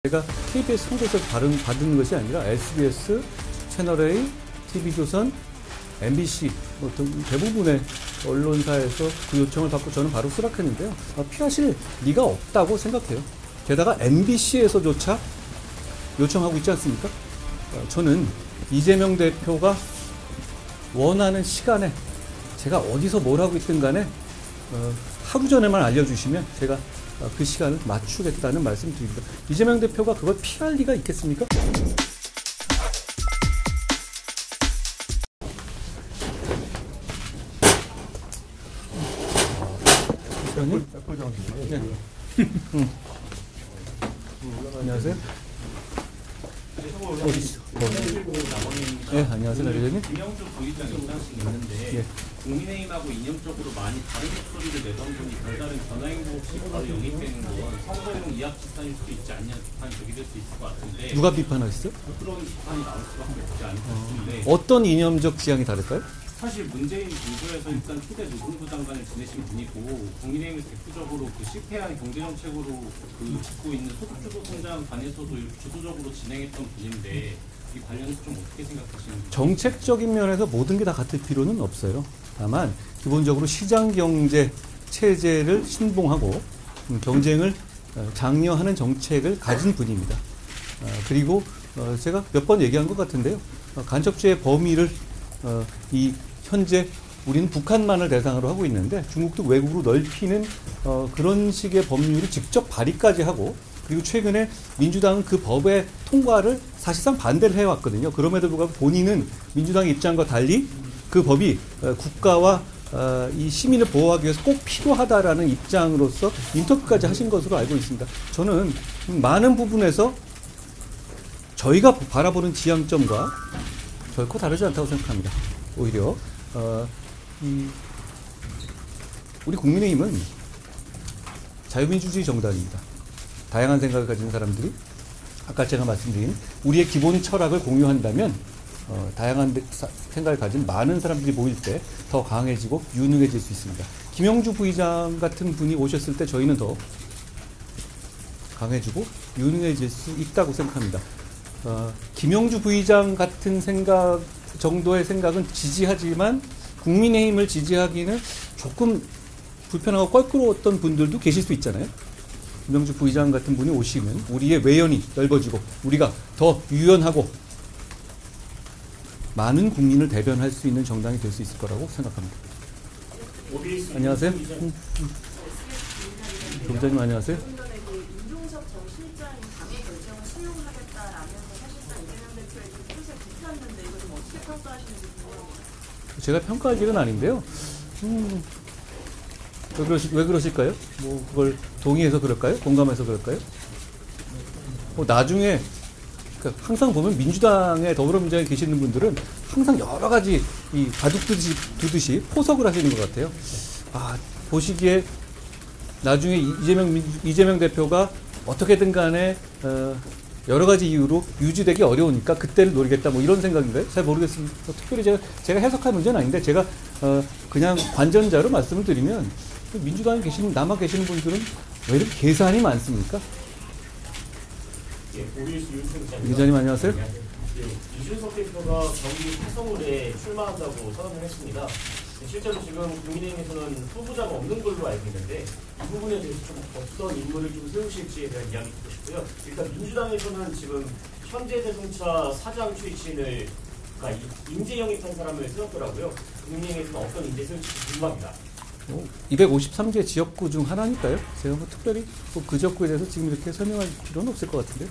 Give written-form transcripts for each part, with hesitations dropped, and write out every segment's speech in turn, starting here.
제가 KBS 홍보에서 받은 것이 아니라 SBS, 채널A, TV조선, MBC 등 대부분의 언론사에서 그 요청을 받고 저는 바로 수락했는데요. 피하실 리가 없다고 생각해요. 게다가 MBC에서조차 요청하고 있지 않습니까? 저는 이재명 대표가 원하는 시간에 제가 어디서 뭘 하고 있든 간에 하루 전에만 알려주시면 제가 그 시간을 맞추겠다는 말씀 드립니다. 이재명 대표가 그걸 피할 리가 있겠습니까? 네. 안녕하세요. 네, 안녕하세요, 나리자님. 김영주 부의장 입장식 있는데 예. 국민의힘하고 이념적으로 많이 다른 목소리를 내던 분이 별다른 변화 행보 없이 바로 영입되는 건 선거용 이합 집단일 수도 있지 않냐 비판 적이 될 수 있을 것 같은데 누가 비판하시죠? 그런 비판이 나올 수밖에 없지 않을까 싶은데 어떤 이념적 지향이 다를까요? 사실 문재인 정부에서 일단 초대 노동부 장관을 지내신 분이고 국민의힘에서 대표적으로 그 실패한 경제정책으로 그 짓고 있는 소득주도 성장 관해서도 이렇게 주도적으로 진행했던 분인데 이 관련해서 좀 어떻게 생각하시는지. 정책적인 면에서 모든 게 다 같을 필요는 없어요. 다만 기본적으로 시장 경제 체제를 신봉하고 경쟁을 장려하는 정책을 가진 분입니다. 그리고 제가 몇 번 얘기한 것 같은데요. 간첩죄의 범위를 현재 우리는 북한만을 대상으로 하고 있는데 중국도 외국으로 넓히는 그런 식의 법률을 직접 발의까지 하고, 그리고 최근에 민주당은 그 법의 통과를 사실상 반대를 해왔거든요. 그럼에도 불구하고 본인은 민주당의 입장과 달리 그 법이 국가와 이 시민을 보호하기 위해서 꼭 필요하다라는 입장으로서 인터뷰까지 하신 것으로 알고 있습니다. 저는 많은 부분에서 저희가 바라보는 지향점과 결코 다르지 않다고 생각합니다. 오히려 우리 국민의힘은 자유민주주의 정당입니다. 다양한 생각을 가진 사람들이 아까 제가 말씀드린 우리의 기본 철학을 공유한다면 다양한 생각을 가진 많은 사람들이 모일 때 더 강해지고 유능해질 수 있습니다. 김영주 부의장 같은 분이 오셨을 때 저희는 더 강해지고 유능해질 수 있다고 생각합니다. 김영주 부의장 같은 정도의 생각은 지지하지만 국민의힘을 지지하기는 조금 불편하고 껄끄러웠던 분들도 계실 수 있잖아요. 김영주 부의장 같은 분이 오시면 우리의 외연이 넓어지고 우리가 더 유연하고 많은 국민을 대변할 수 있는 정당이 될 수 있을 거라고 생각합니다. 안녕하세요. 부장님 안녕하세요. 임종석 전 실장이 당의 결정을 수용하겠다라면서 사실상 이재명 대표의 그 뜻을 비판했는데 이거 좀 어떻게 평가하시는지 궁금합니다. 제가 평가할 일은 아닌데요. 왜 그러실까요? 뭐 그걸 동의해서 그럴까요? 공감해서 그럴까요? 나중에 항상 보면 민주당에 더불어민주당에 계시는 분들은 항상 여러 가지 이 바둑 두듯이 포석을 하시는 것 같아요. 보시기에 나중에 이재명 대표가 어떻게든 간에 여러 가지 이유로 유지되기 어려우니까 그때를 노리겠다 뭐 이런 생각인가요? 잘 모르겠습니다. 특별히 제가 해석할 문제는 아닌데 제가 그냥 관전자로 말씀을 드리면 민주당에 남아 계시는 분들은 왜 이렇게 계산이 많습니까? 기자님 안녕하세요. 이준석 대표가 경기 화성을에 출마한다고 선언을 했습니다. 실제로 지금 국민의힘에서는 후보자가 없는 걸로 알고 있는데 이 부분에 대해서 좀 어떤 인물을 좀 세우실지에 대한 이야기 듣고 싶고요. 일단 민주당에서는 지금 현대자동차 사장 출신을 인재 영입한 사람을 세웠더라고요. 국민의힘에서는 어떤 인재 세울지 궁금합니다. 253개 지역구 중 하나니까요. 제가 뭐 특별히 그 지역구에 대해서 지금 이렇게 설명할 필요는 없을 것 같은데요.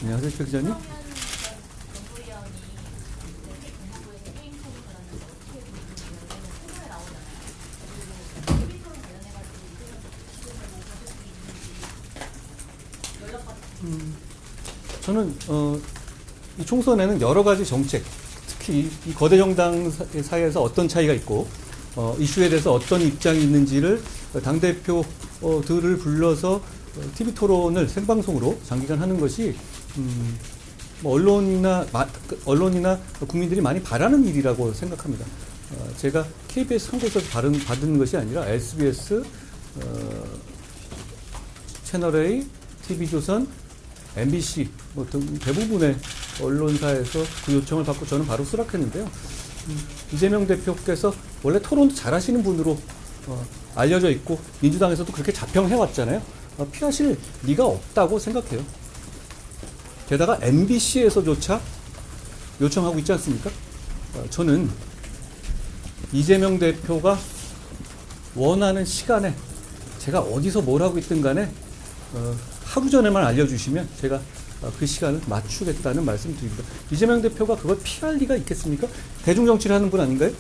안녕하세요, 최 기자님. 저는 이 총선에는 여러 가지 정책, 특히 이 거대 정당 사이에서 어떤 차이가 있고 이슈에 대해서 어떤 입장이 있는지를 당대표들을 불러서 TV 토론을 생방송으로 장기간 하는 것이 언론이나 국민들이 많이 바라는 일이라고 생각합니다. 제가 KBS 홍보에서 받은 것이 아니라 SBS, 채널A, TV조선, MBC 뭐 등 대부분의 언론사에서 그 요청을 받고 저는 바로 수락했는데요. 이재명 대표께서 원래 토론도 잘하시는 분으로 알려져 있고 민주당에서도 그렇게 자평해왔잖아요. 피하실 리가 없다고 생각해요. 게다가 MBC에서조차 요청하고 있지 않습니까? 저는 이재명 대표가 원하는 시간에 제가 어디서 뭘 하고 있든 간에 하루 전에만 알려주시면 제가 그 시간을 맞추겠다는 말씀 드립니다. 이재명 대표가 그걸 피할 리가 있겠습니까? 대중정치를 하는 분 아닌가요?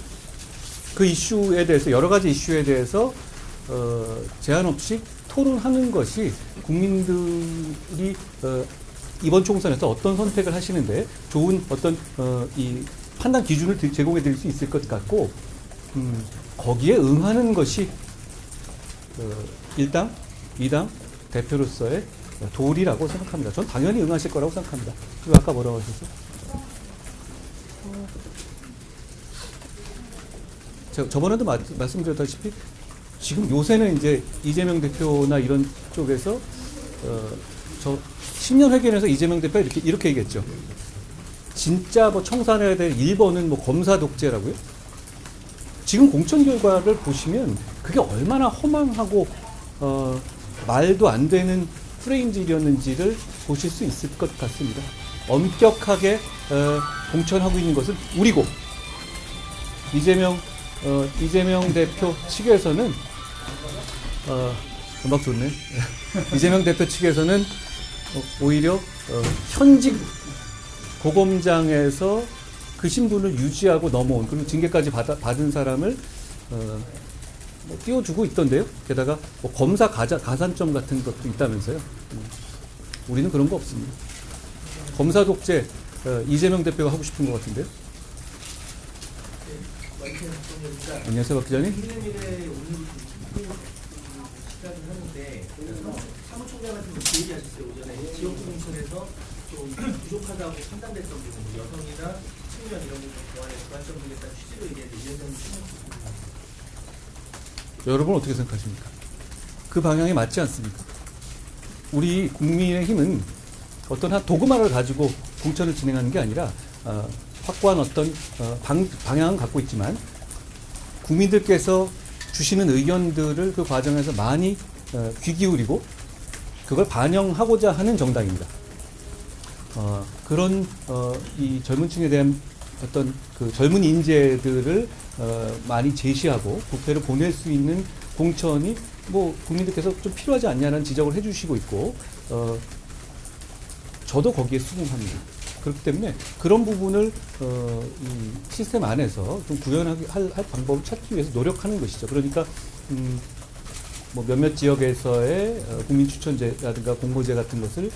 그 이슈에 대해서 여러 가지 이슈에 대해서 제한 없이 토론하는 것이 국민들이 이번 총선에서 어떤 선택을 하시는데 좋은 어떤 이 판단 기준을 제공해 드릴 수 있을 것 같고 거기에 응하는 것이 1당, 2당 대표로서의 도리라고 생각합니다. 전 당연히 응하실 거라고 생각합니다. 그리고 아까 뭐라고 하셨어요? 제가 저번에도 말씀드렸다시피 지금 요새는 이제 이재명 대표나 이런 쪽에서 저 신년 회견에서 이재명 대표가 이렇게 얘기했죠. 진짜 뭐 청산해야 될 1번은 뭐 검사 독재라고요? 지금 공천 결과를 보시면 그게 얼마나 허망하고 말도 안 되는 프레임질이었는지를 보실 수 있을 것 같습니다. 엄격하게 공천하고 있는 것은 우리고 이재명 대표 측에서는 음악 좋네. 이재명 대표 측에서는 오히려 현직 고검장에서 그 신분을 유지하고 넘어온 그리고 징계까지 받은 사람을 뭐 띄워주고 있던데요. 게다가 뭐 검사 가산점 같은 것도 있다면서요. 우리는 그런 거 없습니다. 검사 독재 이재명 대표가 하고 싶은 것 같은데요. 안녕하세요, 박 기자님. 시간을 하는데 사무총장한테 그 얘기하셨어요. 오전에 지역구 공천에서 좀 부족하다고 판단됐던 부분, 여성이나 청년 이런 부분 보완에 관점 두겠다는 취지로 얘기했는데 이런 점은 여러분 어떻게 생각하십니까? 그 방향이 맞지 않습니까? 우리 국민의힘은 어떤 한 도그마를 가지고 공천을 진행하는 게 아니라 확고한 어떤 방향은 갖고 있지만 국민들께서 주시는 의견들을 그 과정에서 많이 귀 기울이고 그걸 반영하고자 하는 정당입니다. 그런 이 젊은 층에 대한 어떤 그 젊은 인재들을 많이 제시하고 국회를 보낼 수 있는 공천이 뭐 국민들께서 좀 필요하지 않냐는 지적을 해주시고 있고 저도 거기에 수긍합니다. 그렇기 때문에 그런 부분을 이 시스템 안에서 좀 구현하게 할 방법을 찾기 위해서 노력하는 것이죠. 그러니까 뭐 몇몇 지역에서의 국민 추천제라든가 공모제 같은 것을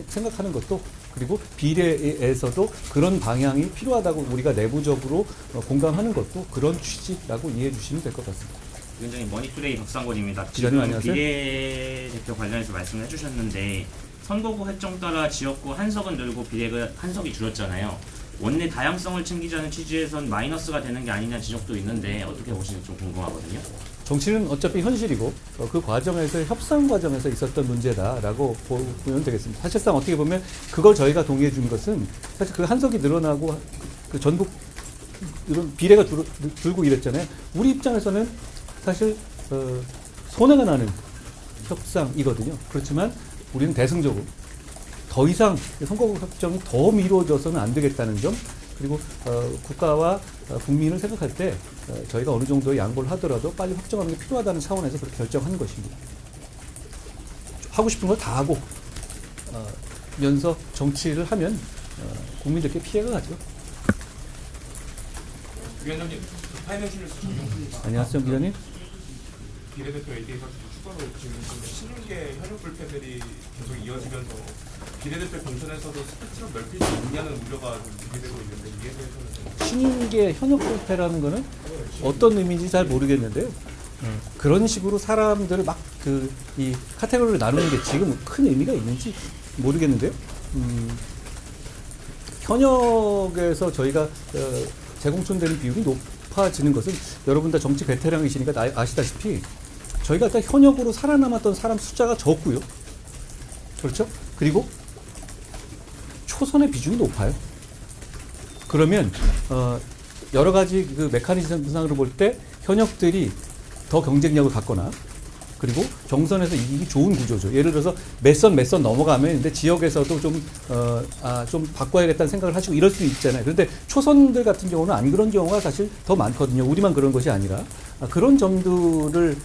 생각하는 것도 그리고 비례에서도 그런 방향이 필요하다고 우리가 내부적으로 공감하는 것도 그런 취지라고 이해해 주시면 될 것 같습니다. 위원장님, 머니투데이 박상권입니다. 기자님 지금 안녕하세요. 비례대표 관련해서 말씀을 해주셨는데 선거구 설정 따라 지역구 한석은 늘고 비례가 한석이 줄었잖아요. 원내 다양성을 챙기자는 취지에선 마이너스가 되는 게 아니냐 지적도 있는데 어떻게 보시는지 좀 궁금하거든요. 정치는 어차피 현실이고 그 과정에서 협상 과정에서 있었던 문제다라고 보면 되겠습니다. 사실상 어떻게 보면 그걸 저희가 동의해 준 것은 사실 그 한석이 늘어나고 그 전북 이런 비례가 줄고 이랬잖아요. 우리 입장에서는 사실 손해가 나는 협상이거든요. 그렇지만 우리는 대승적으로 더 이상 선거구 협정이 더 미뤄져서는 안 되겠다는 점 그리고 국가와 국민을 생각할 때 저희가 어느 정도의 양보를 하더라도 빨리 확정하는 게 필요하다는 차원에서 그렇게 결정한 것입니다. 하고 싶은 걸 다 하고 면서 정치를 하면 국민들께 피해가 가죠. 위원장님, 파이낸셜뉴스 정용훈입니다. 안녕하세요, 기자님. 비례대표 AD에서 추가로 지금 신윤계 현역 불패들이 계속 이어지면서 비례대표 공천에서도 스펙트럼 넓힐 수 있냐는 우려가 좀 제기되고 있는데 이에 대해서는 신윤계 현역 불패라는 거는 어떤 의미인지 잘 모르겠는데요. 그런 식으로 사람들을 막 이 카테고리를 나누는 게 지금 큰 의미가 있는지 모르겠는데요. 현역에서 저희가 재공천되는 비율이 높아지는 것은 여러분 다 정치 베테랑이시니까 아시다시피 저희가 일단 현역으로 살아남았던 사람 숫자가 적고요. 그렇죠? 그리고 초선의 비중이 높아요. 그러면 여러 가지 그 메커니즘상으로 볼 때 현역들이 더 경쟁력을 갖거나 그리고 경선에서 이기기 좋은 구조죠. 예를 들어서 몇 선 넘어가면 근데 지역에서도 좀 바꿔야겠다는 생각을 하시고 이럴 수 있잖아요. 그런데 초선들 같은 경우는 안 그런 경우가 사실 더 많거든요. 우리만 그런 것이 아니라 그런 점들을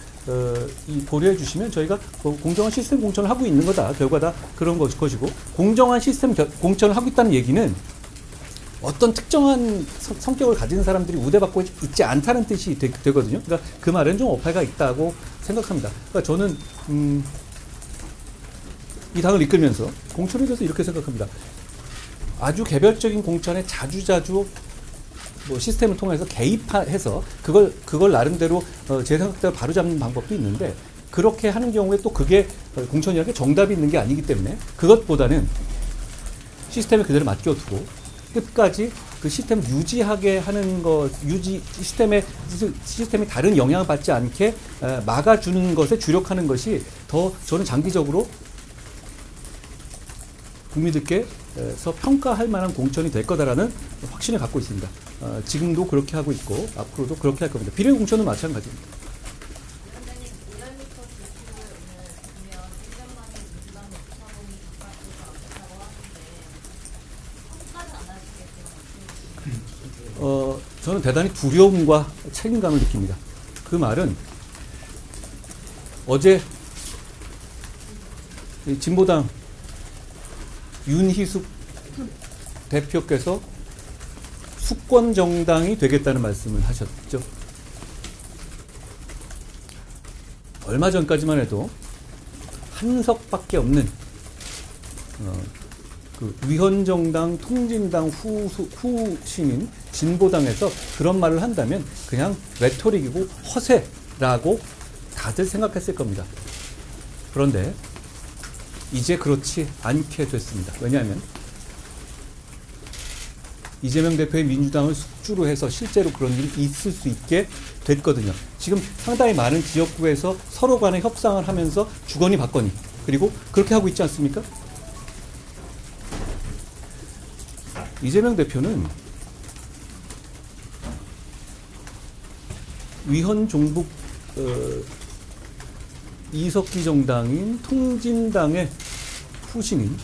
고려해 주시면 저희가 공정한 시스템 공천을 하고 있는 거다. 결과 다 그런 것이고 공정한 시스템 공천을 하고 있다는 얘기는 어떤 특정한 성격을 가진 사람들이 우대받고 있지 않다는 뜻이 되거든요. 그러니까 그 말은 좀 오해가 있다고 생각합니다. 그러니까 저는 이 당을 이끌면서 공천에 대해서 이렇게 생각합니다. 아주 개별적인 공천에 자주자주 뭐 시스템을 통해서 개입해서 그걸 나름대로 제 생각대로 바로잡는 방법도 있는데 그렇게 하는 경우에 또 그게 공천이라는 게 정답이 있는 게 아니기 때문에 그것보다는 시스템에 그대로 맡겨두고 끝까지 그 시스템을 유지하게 하는 것, 시스템이 다른 영향을 받지 않게 막아주는 것에 주력하는 것이 더 저는 장기적으로 국민들께서 평가할 만한 공천이 될 거다라는 확신을 갖고 있습니다. 지금도 그렇게 하고 있고 앞으로도 그렇게 할 겁니다. 비례 공천은 마찬가지입니다. 위원장님 5년부터 주식을 오늘 보면 1년 만에 민주당 사본이 바깥으로 안됐다고 하는데 평가는 안 하시겠어요? 저는 대단히 두려움과 책임감을 느낍니다. 그 말은 어제 진보당 윤희숙 대표께서 수권 정당이 되겠다는 말씀을 하셨죠. 얼마 전까지만 해도 한석밖에 없는 그 위헌정당, 통진당 후신인 진보당에서 그런 말을 한다면 그냥 레토릭이고 허세라고 다들 생각했을 겁니다. 그런데 이제 그렇지 않게 됐습니다. 왜냐하면 이재명 대표의 민주당을 숙주로 해서 실제로 그런 일이 있을 수 있게 됐거든요. 지금 상당히 많은 지역구에서 서로 간에 협상을 하면서 주거니 받거니 그리고 그렇게 하고 있지 않습니까? 이재명 대표는 위헌 종북 이석기 정당인 통진당의 후신인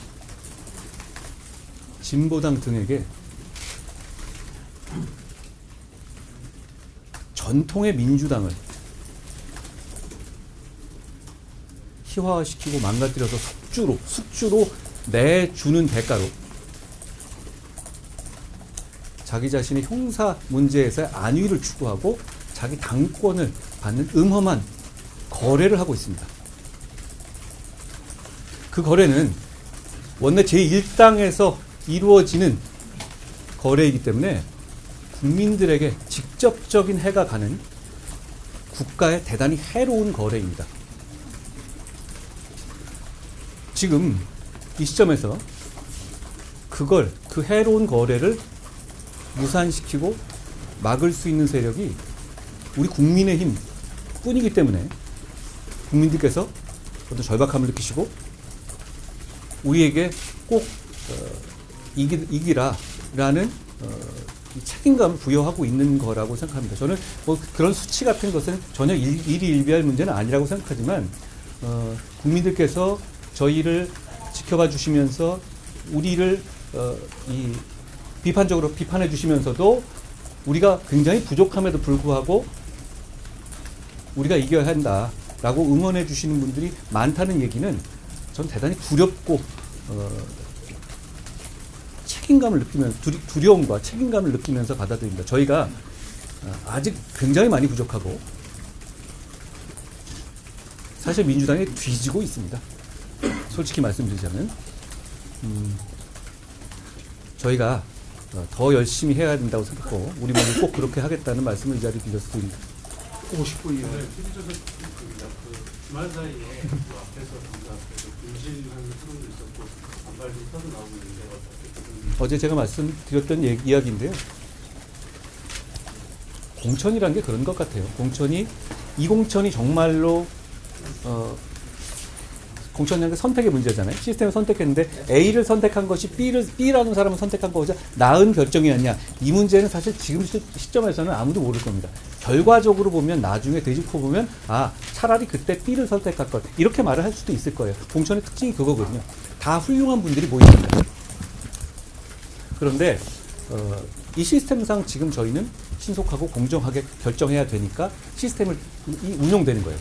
진보당 등에게 전통의 민주당을 희화화시키고 망가뜨려서 숙주로 내주는 대가로 자기 자신의 형사 문제에서의 안위를 추구하고 자기 당권을 받는 음험한 거래를 하고 있습니다. 그 거래는 원내 제1당에서 이루어지는 거래이기 때문에 국민들에게 직접적인 해가 가는 국가에 대단히 해로운 거래입니다. 지금 이 시점에서 그 해로운 거래를 무산시키고 막을 수 있는 세력이 우리 국민의힘 뿐이기 때문에 국민들께서 어떤 절박함을 느끼시고 우리에게 꼭 이기라라는 책임감을 부여하고 있는 거라고 생각합니다. 저는 뭐 그런 수치 같은 것은 전혀 일희일비할 문제는 아니라고 생각하지만 국민들께서 저희를 지켜봐 주시면서 우리를 비판적으로 비판해 주시면서도 우리가 굉장히 부족함에도 불구하고 우리가 이겨야 한다라고 응원해 주시는 분들이 많다는 얘기는 전 대단히 두렵고 책임감을 느끼면서 두려움과 책임감을 느끼면서 받아들입니다. 저희가 아직 굉장히 많이 부족하고 사실 민주당이 뒤지고 있습니다. 솔직히 말씀드리자면 저희가 더 열심히 해야 된다고 생각하고 우리 모두 꼭 그렇게 하겠다는 말씀을 이 자리에 드렸습니다. 59위 주말 사이에 그 앞에서 당사 앞에서 분실하는 흐름도 있었고 반발도 터져 나오고 있는데 어제 제가 말씀드렸던 이야기인데요. 공천이라는 게 그런 것 같아요. 이 공천이 정말로 공천이라는 게 선택의 문제잖아요. 시스템을 선택했는데 A를 선택한 것이 B라는 사람을 선택한 것보다 나은 결정이었냐. 이 문제는 사실 지금 시점에서는 아무도 모를 겁니다. 결과적으로 보면 나중에 되짚어 보면 차라리 그때 B를 선택할 걸 이렇게 말을 할 수도 있을 거예요. 공천의 특징이 그거거든요. 다 훌륭한 분들이 모입니다. 그런데 이 시스템상 지금 저희는 신속하고 공정하게 결정해야 되니까 시스템을 운용되는 거예요.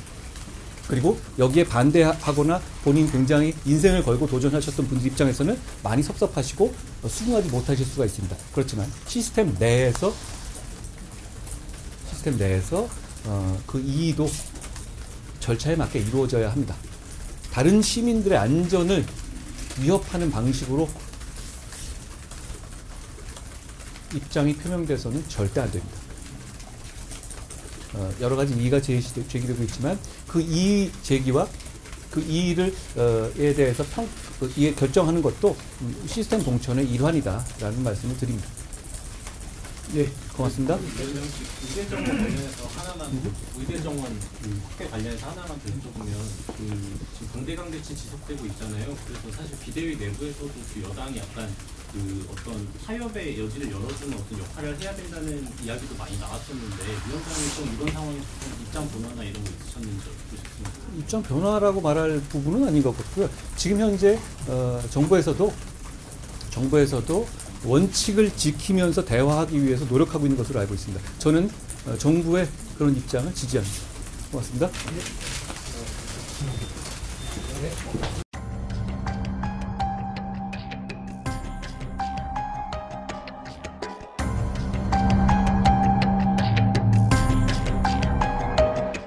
그리고 여기에 반대하거나 본인 굉장히 인생을 걸고 도전하셨던 분들 입장에서는 많이 섭섭하시고 수긍하지 못하실 수가 있습니다. 그렇지만 시스템 내에서 그 이의도 절차에 맞게 이루어져야 합니다. 다른 시민들의 안전을 위협하는 방식으로 입장이 표명돼서는 절대 안 됩니다. 여러 가지 이의가 제기되고 있지만 그 이의 제기와 그 이의를 에 대해서 이에 결정하는 것도 시스템 공천의 일환이다라는 말씀을 드립니다. 네, 고맙습니다. 의대 정원 관련해서 하나만 의대 정원 확대 관련해서 하나만 더 여쭤보면 지금 강대강 대치 지속되고 있잖아요. 그래서 사실 비대위 내부에서도 그 여당이 약간 어떤 타협의 여지를 열어주는 어떤 역할을 해야 된다는 이야기도 많이 나왔었는데 위원장님 좀 이런 상황에서 좀 입장 변화나 이런 거 있으셨는지 어떻게 싶습니까? 입장 변화라고 말할 부분은 아닌 것 같고요. 지금 현재 정부에서도 원칙을 지키면서 대화하기 위해서 노력하고 있는 것으로 알고 있습니다. 저는 정부의 그런 입장을 지지합니다. 고맙습니다.